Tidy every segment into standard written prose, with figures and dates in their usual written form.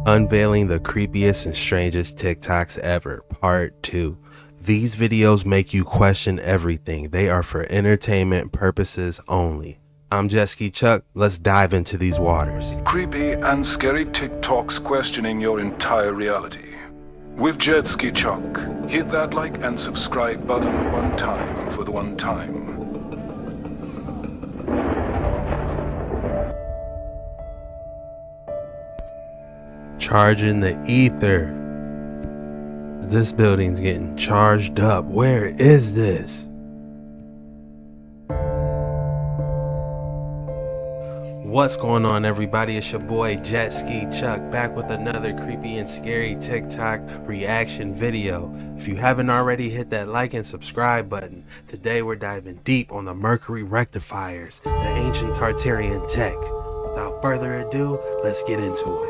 Unveiling the creepiest and strangest TikToks ever, part 2. These videos make you question everything. They are for entertainment purposes only. I'm Jet Chuck. Let's dive into these waters. Creepy and scary TikToks questioning your entire reality. With Jet Chuck, hit that like and subscribe button one time for the one time. Charging the ether. This building's getting charged up. Where is this? What's going on, everybody? It's your boy Jet Chuck back with another creepy and scary TikTok reaction video. If you haven't already, hit that like and subscribe button. Today we're diving deep on the Mercury rectifiers, the ancient Tartarian tech. Without further ado, let's get into it.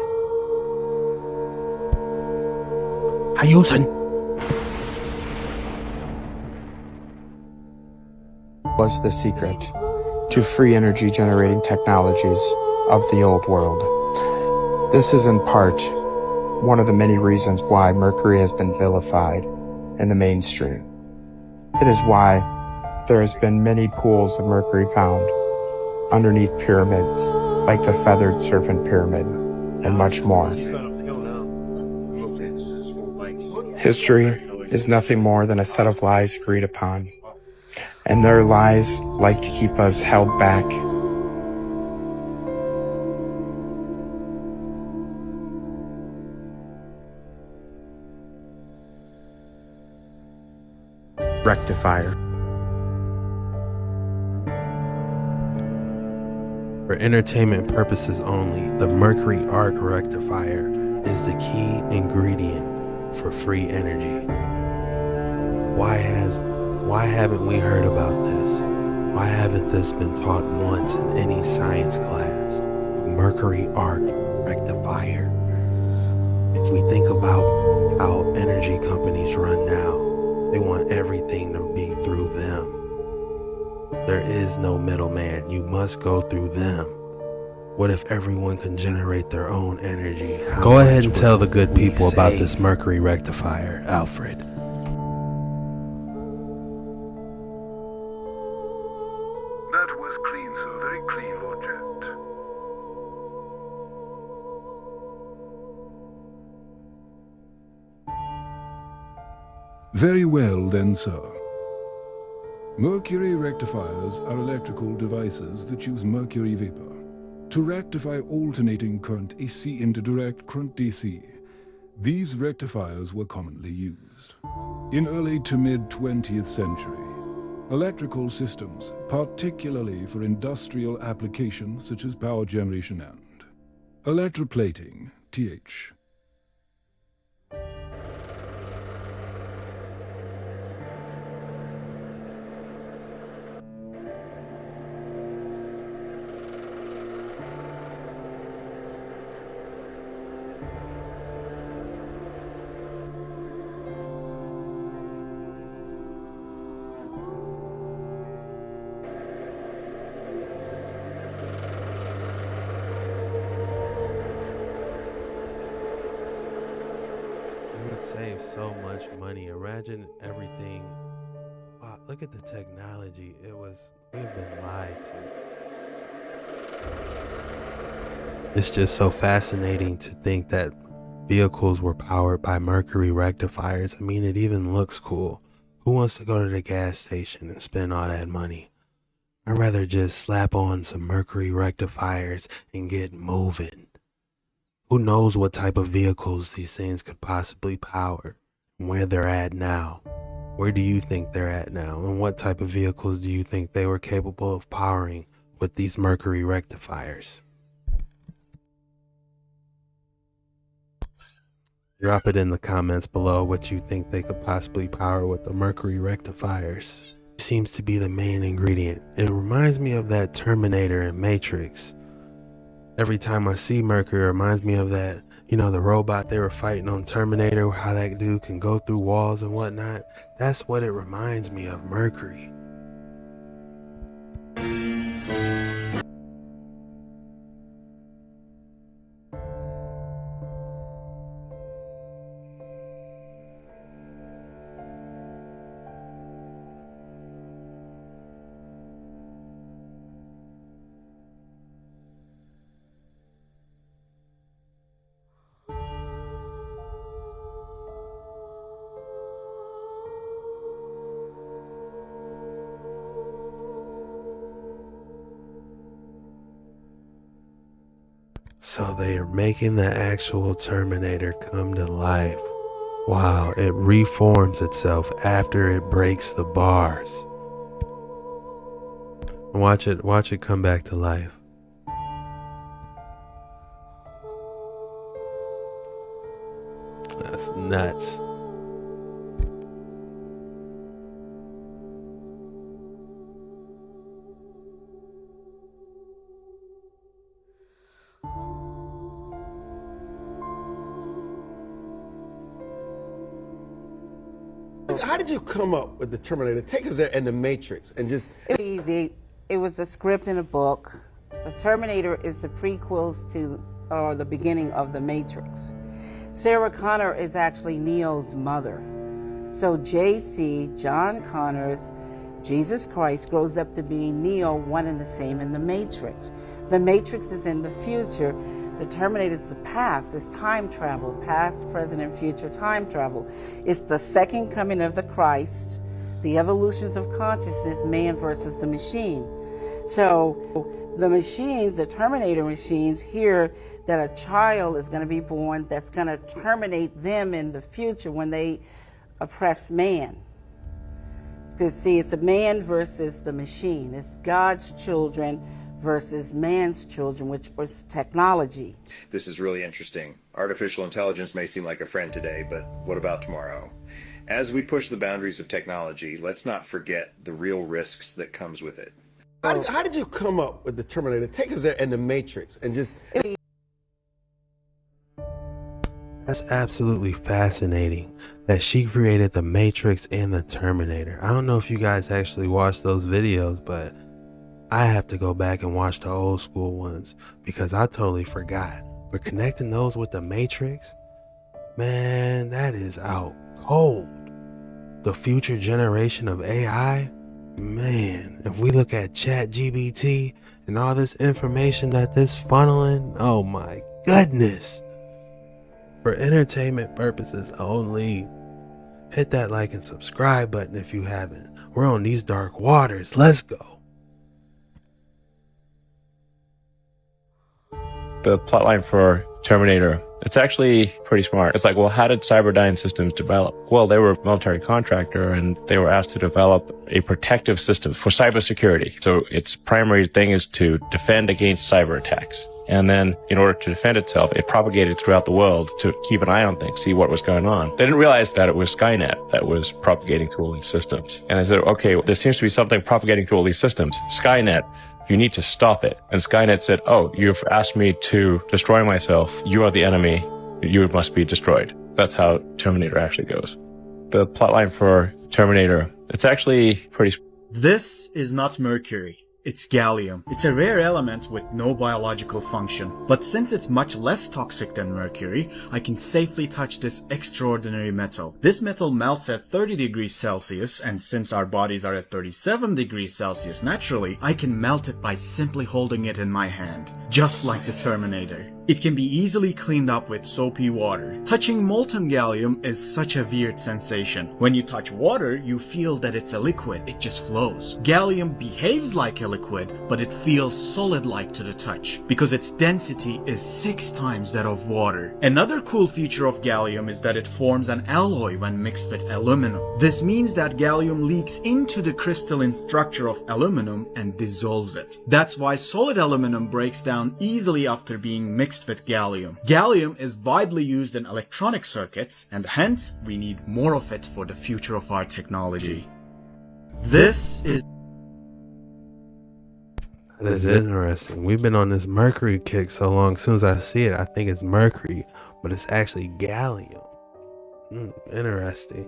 Was the secret to free energy generating technologies of the old world. This is in part one of the many reasons why Mercury has been vilified in the mainstream. It is why there has been many pools of Mercury found underneath pyramids like the Feathered Serpent Pyramid and much more. History is nothing more than a set of lies agreed upon, and their lies like to keep us held back. Rectifier. For entertainment purposes only, the Mercury arc rectifier is the key ingredient for free energy. Why haven't we heard about this? Why haven't this been taught once in any science class? Mercury arc rectifier. If we think about how energy companies run now, they want everything to be through them. There is no middleman. You must go through them. What if everyone can generate their own energy? Go ahead and tell the good people about this Mercury rectifier, Alfred. That was clean, sir. Very clean, Lord Jet. Very well then, sir. Mercury rectifiers are electrical devices that use mercury vapor to rectify alternating current AC into direct current DC. These rectifiers were commonly used. In early to mid-20th century, electrical systems, particularly for industrial applications such as power generation and electroplating, TH. Save so much money. Imagine everything. Wow, look at the technology. We've been lied to. It's just so fascinating to think that vehicles were powered by Mercury rectifiers. I mean, it even looks cool. Who wants to go to the gas station and spend all that money? I'd rather just slap on some Mercury rectifiers and get moving. Who knows what type of vehicles these things could possibly power and where they're at now? Where do you think they're at now? And what type of vehicles do you think they were capable of powering with these Mercury rectifiers? Drop it in the comments below what you think they could possibly power with the Mercury rectifiers. It seems to be the main ingredient. It reminds me of that Terminator in Matrix. Every time I see Mercury, it reminds me of that, the robot they were fighting on Terminator, how that dude can go through walls and whatnot. That's what it reminds me of, Mercury. So they are making the actual Terminator come to life. Wow, it reforms itself after it breaks the bars. Watch it come back to life. That's nuts. How did you come up with the Terminator? Take us there and the Matrix and just... It was easy. It was a script in a book. The Terminator is the prequels to, or the beginning of the Matrix. Sarah Connor is actually Neo's mother. So JC, John Connors, Jesus Christ, grows up to be Neo, one and the same in the Matrix. The Matrix is in the future. The Terminator is the past. It's time travel, past, present, and future time travel. It's the second coming of the Christ, the evolutions of consciousness, man versus the machine. So the machines, the Terminator machines, hear that a child is going to be born that's going to terminate them in the future when they oppress man. Because see, it's a man versus the machine. It's God's children versus man's children, which was technology. This is really interesting. Artificial intelligence may seem like a friend today, but what about tomorrow? As we push the boundaries of technology, let's not forget the real risks that comes with it. How did you come up with the Terminator? Take us there and the Matrix and just... That's absolutely fascinating that she created the Matrix and the Terminator. I don't know if you guys actually watched those videos, but I have to go back and watch the old school ones because I totally forgot. But connecting those with the Matrix, man, that is out cold. The future generation of AI, man, if we look at ChatGPT and all this information that this funneling, oh my goodness. For entertainment purposes only. Hit that like and subscribe button if you haven't. We're on these dark waters. Let's go. The plotline for Terminator, it's actually pretty smart. It's like, well, how did Cyberdyne Systems develop? Well, they were a military contractor and they were asked to develop a protective system for cybersecurity. So its primary thing is to defend against cyber attacks. And then in order to defend itself, it propagated throughout the world to keep an eye on things, see what was going on. They didn't realize that it was Skynet that was propagating through all these systems. And I said, okay, there seems to be something propagating through all these systems. Skynet, you need to stop it. And Skynet said, oh, you've asked me to destroy myself. You are the enemy. You must be destroyed. That's how Terminator actually goes. The plotline for Terminator, it's actually pretty... This is not mercury. It's gallium. It's a rare element with no biological function. But since it's much less toxic than mercury, I can safely touch this extraordinary metal. This metal melts at 30 degrees Celsius, and since our bodies are at 37 degrees Celsius naturally, I can melt it by simply holding it in my hand, just like the Terminator. It can be easily cleaned up with soapy water. Touching molten gallium is such a weird sensation. When you touch water, you feel that it's a liquid. It just flows. Gallium behaves like a liquid, but it feels solid-like to the touch, because its density is 6 times that of water. Another cool feature of gallium is that it forms an alloy when mixed with aluminum. This means that gallium leaks into the crystalline structure of aluminum and dissolves it. That's why solid aluminum breaks down easily after being mixed with gallium. Gallium is widely used in electronic circuits, and hence we need more of it for the future of our technology. This is... That is interesting. We've been on this mercury kick so long. As soon as I see it, I think it's mercury, but it's actually gallium. Interesting.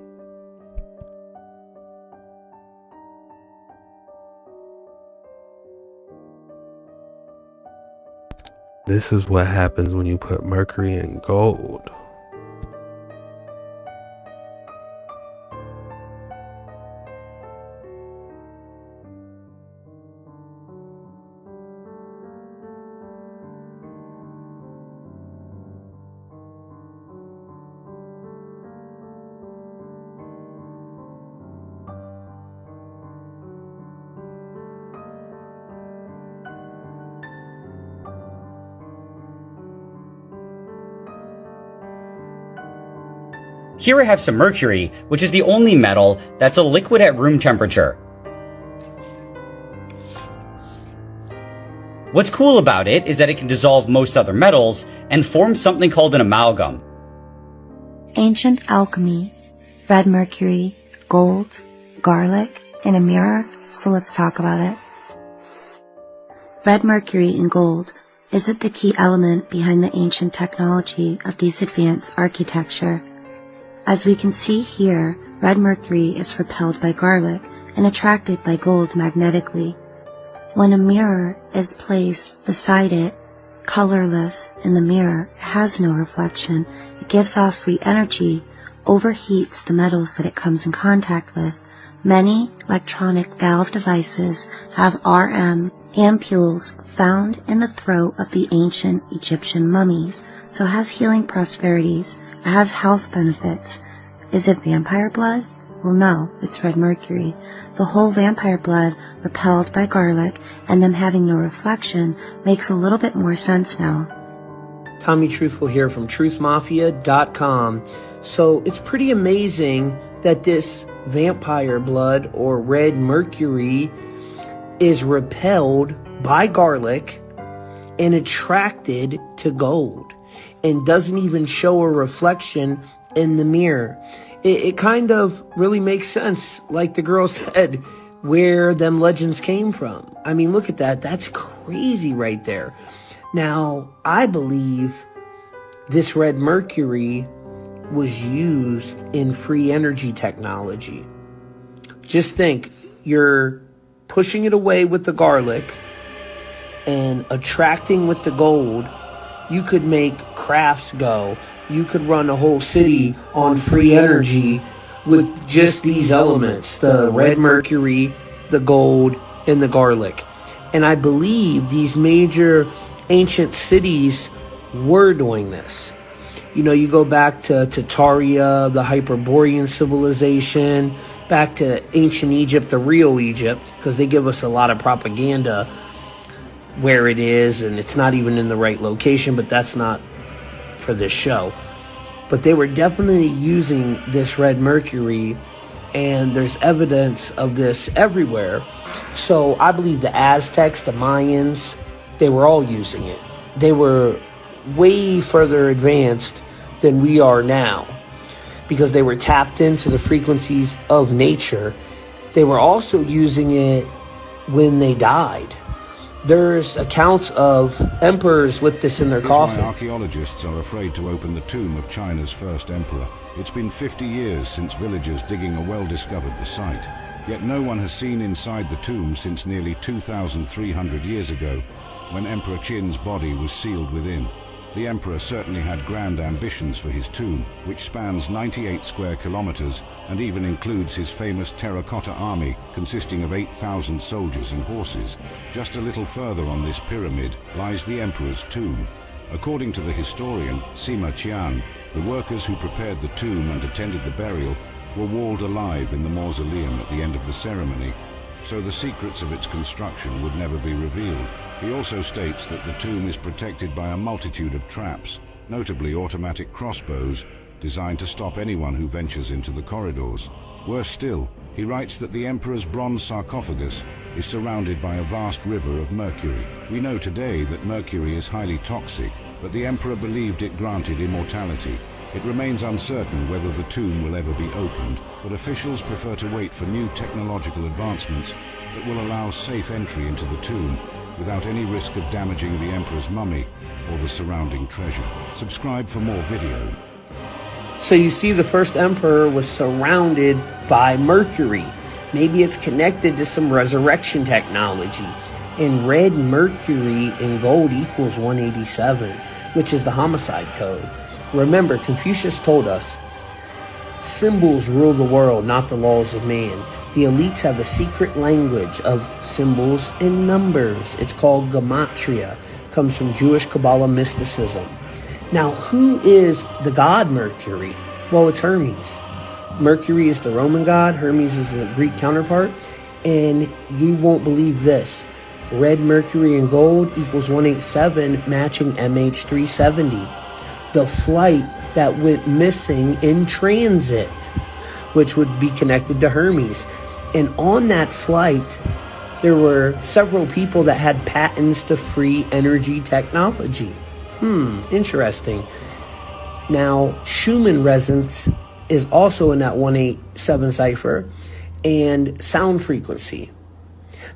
This is what happens when you put mercury in gold. Here I have some mercury, which is the only metal that's a liquid at room temperature. What's cool about it is that it can dissolve most other metals and form something called an amalgam. Ancient alchemy, red mercury, gold, garlic, and a mirror, so let's talk about it. Red mercury and gold isn't the key element behind the ancient technology of these advanced architecture. As we can see here, red mercury is repelled by garlic and attracted by gold magnetically. When a mirror is placed beside it, colorless in the mirror, it has no reflection. It gives off free energy, overheats the metals that it comes in contact with. Many electronic valve devices have RM ampules found in the throat of the ancient Egyptian mummies, so it has healing prosperities. It has health benefits. Is it vampire blood? Well, no, it's red mercury. The whole vampire blood repelled by garlic and them having no reflection makes a little bit more sense now. Tommy Truthful here from truthmafia.com. So it's pretty amazing that this vampire blood or red mercury is repelled by garlic and attracted to gold and doesn't even show a reflection in the mirror. It kind of really makes sense, like the girl said, where them legends came from. I mean, look at that. That's crazy right there. Now, I believe this red mercury was used in free energy technology. Just think, you're pushing it away with the garlic and attracting with the gold. You could make crafts go. You could run a whole city on free energy with just these elements, the red mercury, the gold, and the garlic. And I believe these major ancient cities were doing this. You know, you go back to Tartaria, the Hyperborean civilization, back to ancient Egypt, the real Egypt, because they give us a lot of propaganda where it is, and it's not even in the right location, but that's not for this show. But they were definitely using this red mercury, and there's evidence of this everywhere. So I believe the Aztecs, the Mayans, they were all using it. They were way further advanced than we are now because they were tapped into the frequencies of nature. They were also using it when they died. There's accounts of emperors with this in their coffin. Archaeologists are afraid to open the tomb of China's first emperor. It's been 50 years since villagers digging a well discovered the site. Yet no one has seen inside the tomb since nearly 2,300 years ago, when Emperor Qin's body was sealed within. The emperor certainly had grand ambitions for his tomb, which spans 98 square kilometers and even includes his famous terracotta army consisting of 8,000 soldiers and horses. Just a little further on this pyramid lies the emperor's tomb. According to the historian Sima Qian, the workers who prepared the tomb and attended the burial were walled alive in the mausoleum at the end of the ceremony, so the secrets of its construction would never be revealed. He also states that the tomb is protected by a multitude of traps, notably automatic crossbows, designed to stop anyone who ventures into the corridors. Worse still, he writes that the emperor's bronze sarcophagus is surrounded by a vast river of mercury. We know today that mercury is highly toxic, but the emperor believed it granted immortality. It remains uncertain whether the tomb will ever be opened, but officials prefer to wait for new technological advancements that will allow safe entry into the tomb without any risk of damaging the emperor's mummy or the surrounding treasure. Subscribe for more video. So you see, the first emperor was surrounded by mercury. Maybe it's connected to some resurrection technology. And red mercury and gold equals 187, which is the homicide code. Remember, Confucius told us, symbols rule the world, not the laws of man. The elites have a secret language of symbols and numbers. It's called gematria. Comes from Jewish Kabbalah mysticism. Now, who is the god Mercury? Well, it's Hermes. Mercury is the Roman god. Hermes is the Greek counterpart. And you won't believe this. Red mercury and gold equals 187, matching MH370. The flight that went missing in transit, which would be connected to Hermes. And on that flight, there were several people that had patents to free energy technology. Interesting. Now, Schumann resonance is also in that 187 cipher, and sound frequency.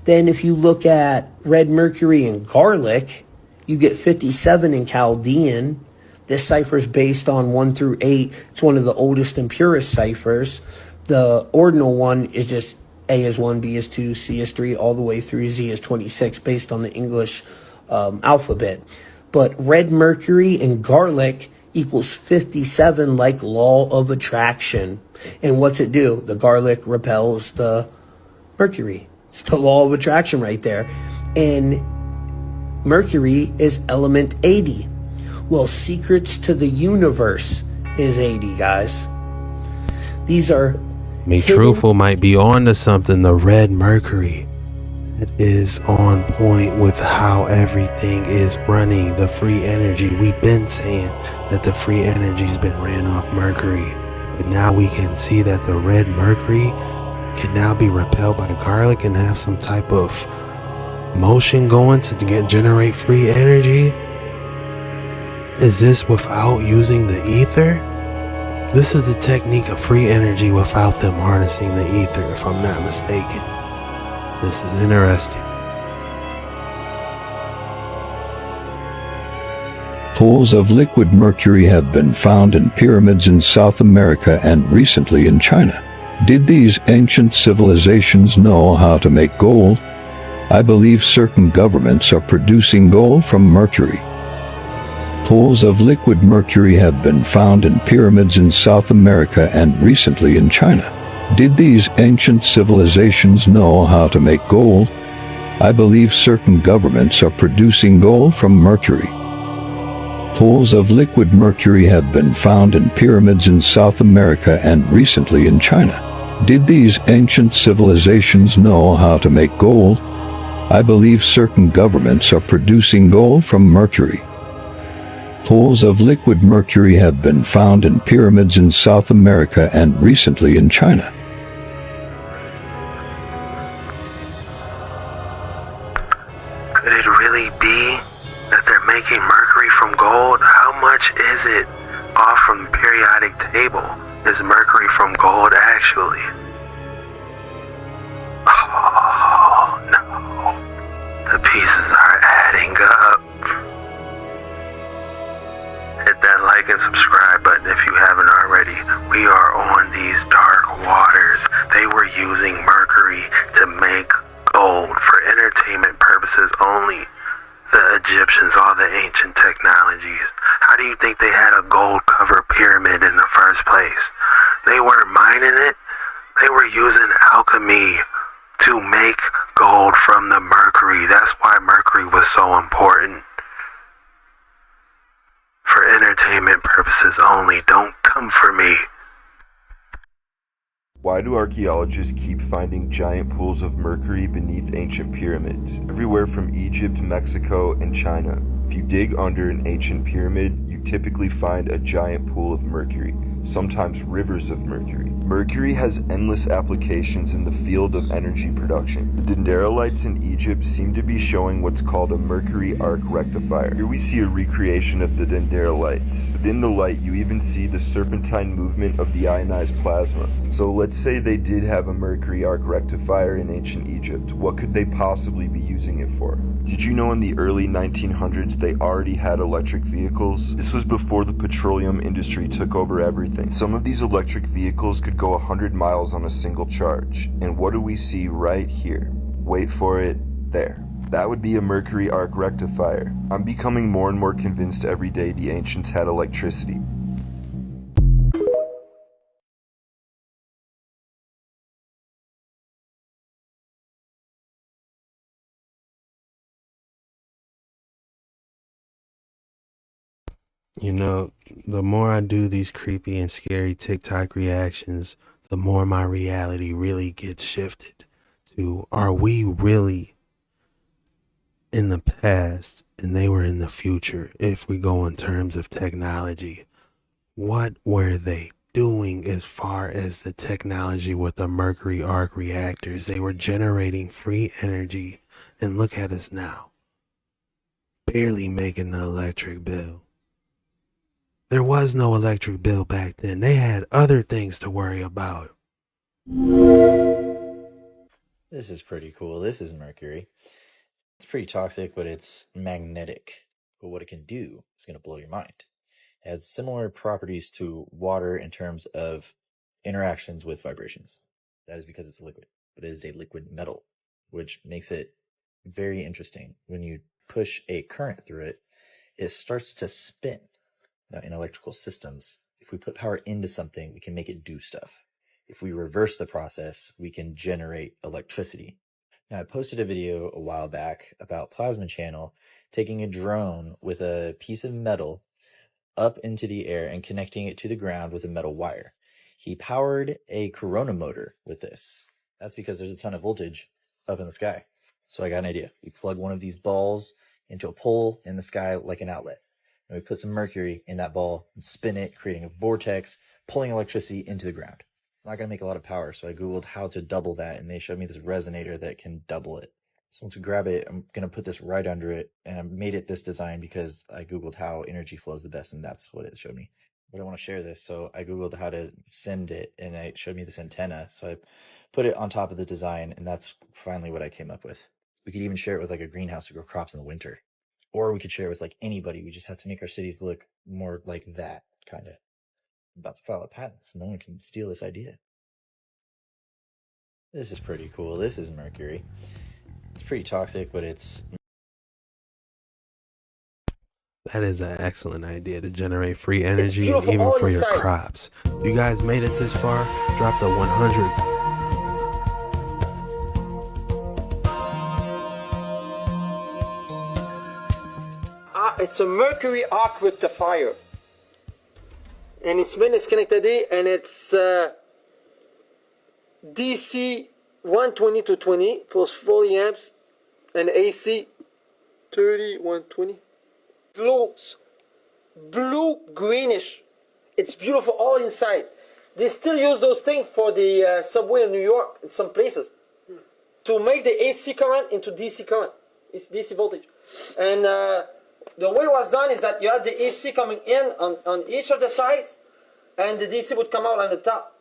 Then if you look at red mercury and garlic, you get 57 in Chaldean. This cipher is based on 1 through 8. It's one of the oldest and purest ciphers. The ordinal one is just A is 1, B is 2, C is 3, all the way through Z is 26, based on the English alphabet. But red mercury and garlic equals 57, like law of attraction. And what's it do? The garlic repels the mercury. It's the law of attraction right there. And Mercury is element 80. Well, secrets to the universe is 80, guys. These are Truthful might be on to something. The red mercury, that is on point with how everything is running. The free energy, we've been saying that the free energy's been ran off mercury, but now we can see that the red mercury can now be repelled by garlic and have some type of motion going to generate free energy. Is this without using the ether? This is a technique of free energy without them harnessing the ether, if I'm not mistaken. This is interesting. Pools of liquid mercury have been found in pyramids in South America and recently in China. Did these ancient civilizations know how to make gold? I believe certain governments are producing gold from mercury. Pools of liquid mercury have been found in pyramids in South America and recently in China. Did these ancient civilizations know how to make gold? I believe certain governments are producing gold from mercury. Pools of liquid mercury have been found in pyramids in South America and recently in China. Did these ancient civilizations know how to make gold? I believe certain governments are producing gold from mercury. Pools of liquid mercury have been found in pyramids in South America and recently in China. Could it really be that they're making mercury from gold? How much is it off from the periodic table? Is mercury from gold actually? Oh no, the pieces are adding up. Hit that like and subscribe button if you haven't already. We are on these dark waters. They were using mercury to make gold for entertainment purposes only. The Egyptians, all the ancient technologies. How do you think they had a gold covered pyramid in the first place? They weren't mining it. They were using alchemy to make gold from the mercury. That's why mercury was so important. For entertainment purposes only. Don't come for me. Why do archaeologists keep finding giant pools of mercury beneath ancient pyramids? Everywhere from Egypt, Mexico, and China. If you dig under an ancient pyramid, you typically find a giant pool of mercury, sometimes rivers of mercury. Mercury has endless applications in the field of energy production. The dendrolites in Egypt seem to be showing what's called a mercury arc rectifier. Here we see a recreation of the dendrolites. Within the light, you even see the serpentine movement of the ionized plasma. So let's say they did have a mercury arc rectifier in ancient Egypt. What could they possibly be using it for? Did you know in the early 1900s they already had electric vehicles? This was before the petroleum industry took over everything. Some of these electric vehicles could go 100 miles on a single charge. And what do we see right here? Wait for it, there. That would be a mercury arc rectifier. I'm becoming more and more convinced every day the ancients had electricity. You know, the more I do these creepy and scary TikTok reactions, the more my reality really gets shifted to, are we really in the past and they were in the future? If we go in terms of technology, What were they doing as far as the technology with the mercury arc reactors? They were generating free energy, and look at us now, barely making the electric bill. There was no electric bill back then. They had other things to worry about. This is pretty cool. This is mercury. It's pretty toxic, but it's magnetic. But what it can do is going to blow your mind. It has similar properties to water in terms of interactions with vibrations. That is because it's a liquid, but it is a liquid metal, which makes it very interesting. When you push a current through it, it starts to spin. Now, in electrical systems, if we put power into something, we can make it do stuff. If we reverse the process, we can generate electricity. Now, I posted a video a while back about Plasma Channel taking a drone with a piece of metal up into the air and connecting it to the ground with a metal wire. He powered a Corona motor with this. That's because there's a ton of voltage up in the sky. So I got an idea. We plug one of these balls into a pole in the sky like an outlet. And we put some mercury in that ball and spin it, creating a vortex, pulling electricity into the ground. It's not going to make a lot of power, so I Googled how to double that, and they showed me this resonator that can double it. So once we grab it, I'm going to put this right under it, and I made it this design because I Googled how energy flows the best, and that's what it showed me. But I want to share this, so I Googled how to send it, and it showed me this antenna. So I put it on top of the design, and that's finally what I came up with. We could even share it with like a greenhouse to grow crops in the winter. Or we could share it with like anybody. We just have to make our cities look more like that, kind of. I'm about to file a patent, so no one can steal this idea. This is pretty cool. This is mercury. It's pretty toxic, but it's... That is an excellent idea to generate free energy, and even for your crops. You guys made it this far, drop the 100. It's a mercury arc rectifier. And it's connected, and it's DC 120 to 20 plus 40 amps and AC 30 120. Glows blue greenish. It's beautiful all inside. They still use those things for the subway in New York in some places to make the AC current into DC current. It's DC voltage. And the way it was done is that you had the AC coming in on each of the sides, and the DC would come out on the top.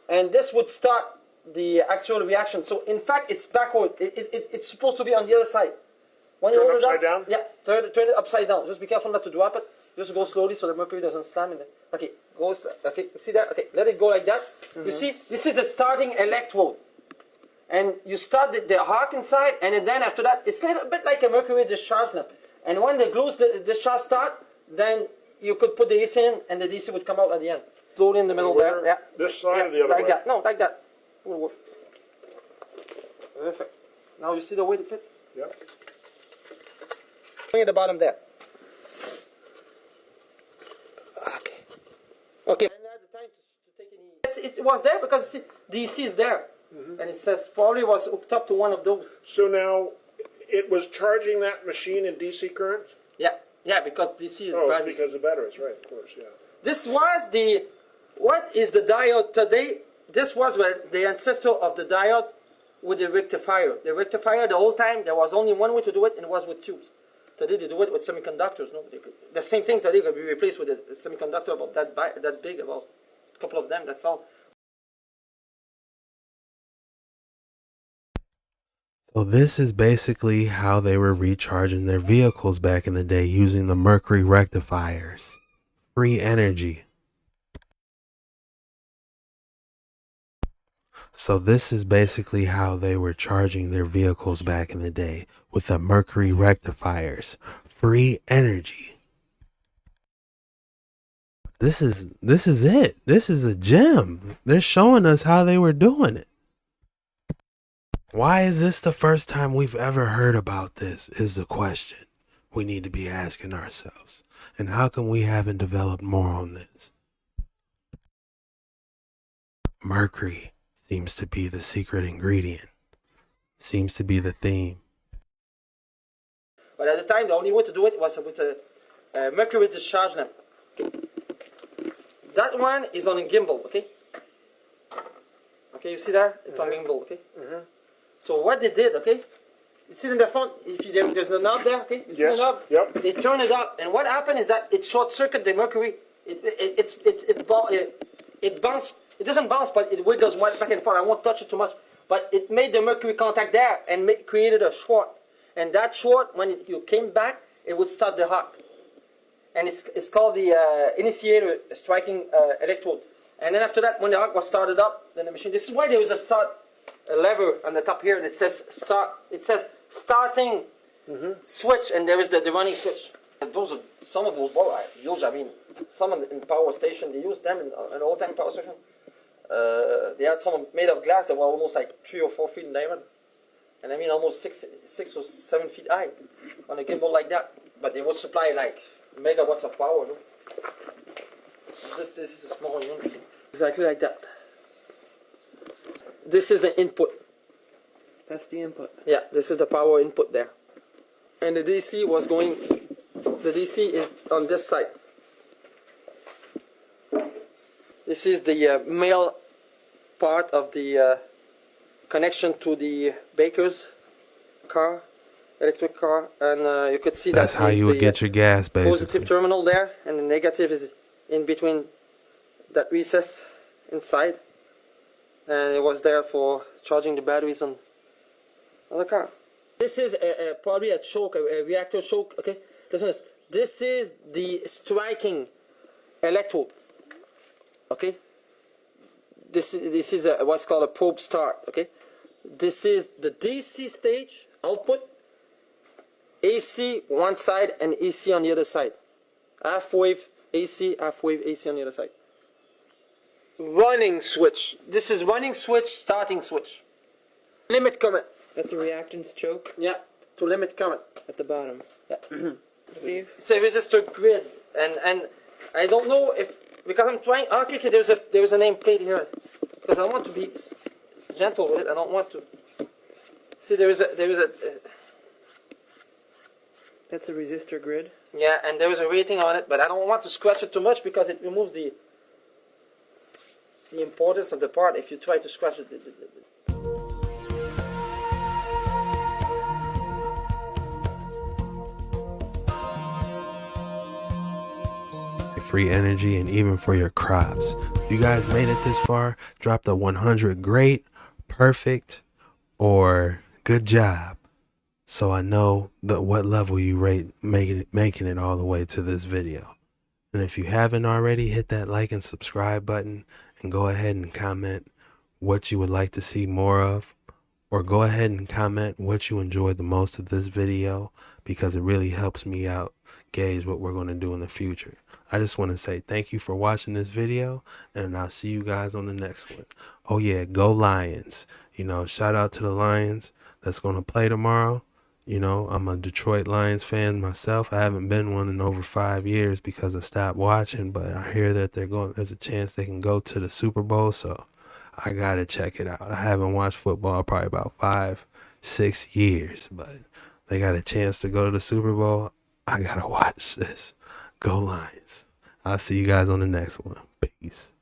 And this would start the actual reaction. So in fact, it's backward. It's supposed to be on the other side. When you hold it upside down? Yeah, turn it upside down. Just be careful not to drop it. Just go slowly so the mercury doesn't slam in it. Okay, okay, see that? Okay, let it go like that. You see, this is the starting electrode. And you start the arc inside, and then after that, it's a little bit like a mercury discharge lamp. And when the glue discharge start, then you could put the AC in, and the DC would come out at the end. Slowly in the middle there. Yeah. This side or the other way? Like that. No, like that. Perfect. Now you see the way it fits? Yep. Bring at the bottom there. Okay. Okay. And at the time to take any... It was there because DC is there. And it says probably was hooked up to one of those. So now, it was charging that machine in DC current? Yeah, because DC is batteries. Because of batteries, right, of course, yeah. This was what is the diode today? This was the ancestor of the diode with the rectifier. The rectifier, the whole time, there was only one way to do it, and it was with tubes. Today they do it with semiconductors. No, the same thing today could be replaced with a semiconductor about that big, about a couple of them, that's all. So this is basically how they were recharging their vehicles back in the day, using the mercury rectifiers. Free energy. So this is basically how they were charging their vehicles back in the day, with the mercury rectifiers. Free energy. This is it. This is a gem. They're showing us how they were doing it. Why is this the first time we've ever heard about this, is the question we need to be asking ourselves. And how come we haven't developed more on this? Mercury seems to be the secret ingredient. Seems to be the theme. But at the time, the only way to do it was with a mercury discharge lamp. that one is on a gimbal, okay? Okay, you see there? It's on gimbal, okay? So what they did, okay? You see in the front, if you, there's a knob there, okay? You see the knob? Yep. They turn it up, and what happened is that it short circuit the mercury. It bounced. It doesn't bounce, but it wiggles back and forth. I won't touch it too much, but it made the mercury contact there and created a short. And that short, when you came back, it would start the arc. And it's called the initiator striking electrode. And then after that, when the arc was started up, then the machine. This is why there was a lever on the top here that says start. It says starting switch, and there is the running switch. And those are some of those balls I use. I mean, some in power station they use them in an old-time power station. They had some made of glass that were almost like 3 or 4 feet in diameter, and I mean almost 6 or 7 feet high on a gimbal like that. But they would supply like megawatts of power. No? This is a small unit, exactly like that. This is the input. That's the input. Yeah, this is the power input there. And the DC was going, the DC is on this side. This is the male part of the connection to the baker's car, electric car, and you could see that's that how you would get your gas, basically. Positive terminal there, and the negative is in between that recess inside. And it was there for charging the batteries on the car. This is probably a choke, a reactor choke. Okay, this is the striking electrode. Okay, this is what's called a probe start. Okay, this is the DC stage output. AC one side and AC on the other side. Half wave AC, half wave AC on the other side. Running switch. This is running switch, starting switch. Limit current. That's a reactance choke? Yeah, to limit current. At the bottom. Yeah. Steve? It's a resistor grid, and I don't know if, because I'm trying, okay, there's a nameplate here, because I want to be gentle with it. I don't want to. See, there is a. That's a resistor grid. Yeah, and there is a rating on it, but I don't want to scratch it too much because it removes the importance of the part if you try to scratch it. Free energy, and even for your crops. If you guys made it this far, drop the 100 great, perfect, or good job, so I know what level you rate making it all the way to this video. And if you haven't already, hit that like and subscribe button, and go ahead and comment what you would like to see more of, or go ahead and comment what you enjoyed the most of this video, because it really helps me out gauge what we're going to do in the future. I just want to say thank you for watching this video, and I'll see you guys on the next one. Oh yeah, go Lions. You know, shout out to the Lions that's going to play tomorrow. You know, I'm a Detroit Lions fan myself. I haven't been one in over 5 years because I stopped watching, but I hear that there's a chance they can go to the Super Bowl, so I got to check it out. I haven't watched football probably about 5-6 years, but they got a chance to go to the Super Bowl. I got to watch this. Go Lions. I'll see you guys on the next one. Peace.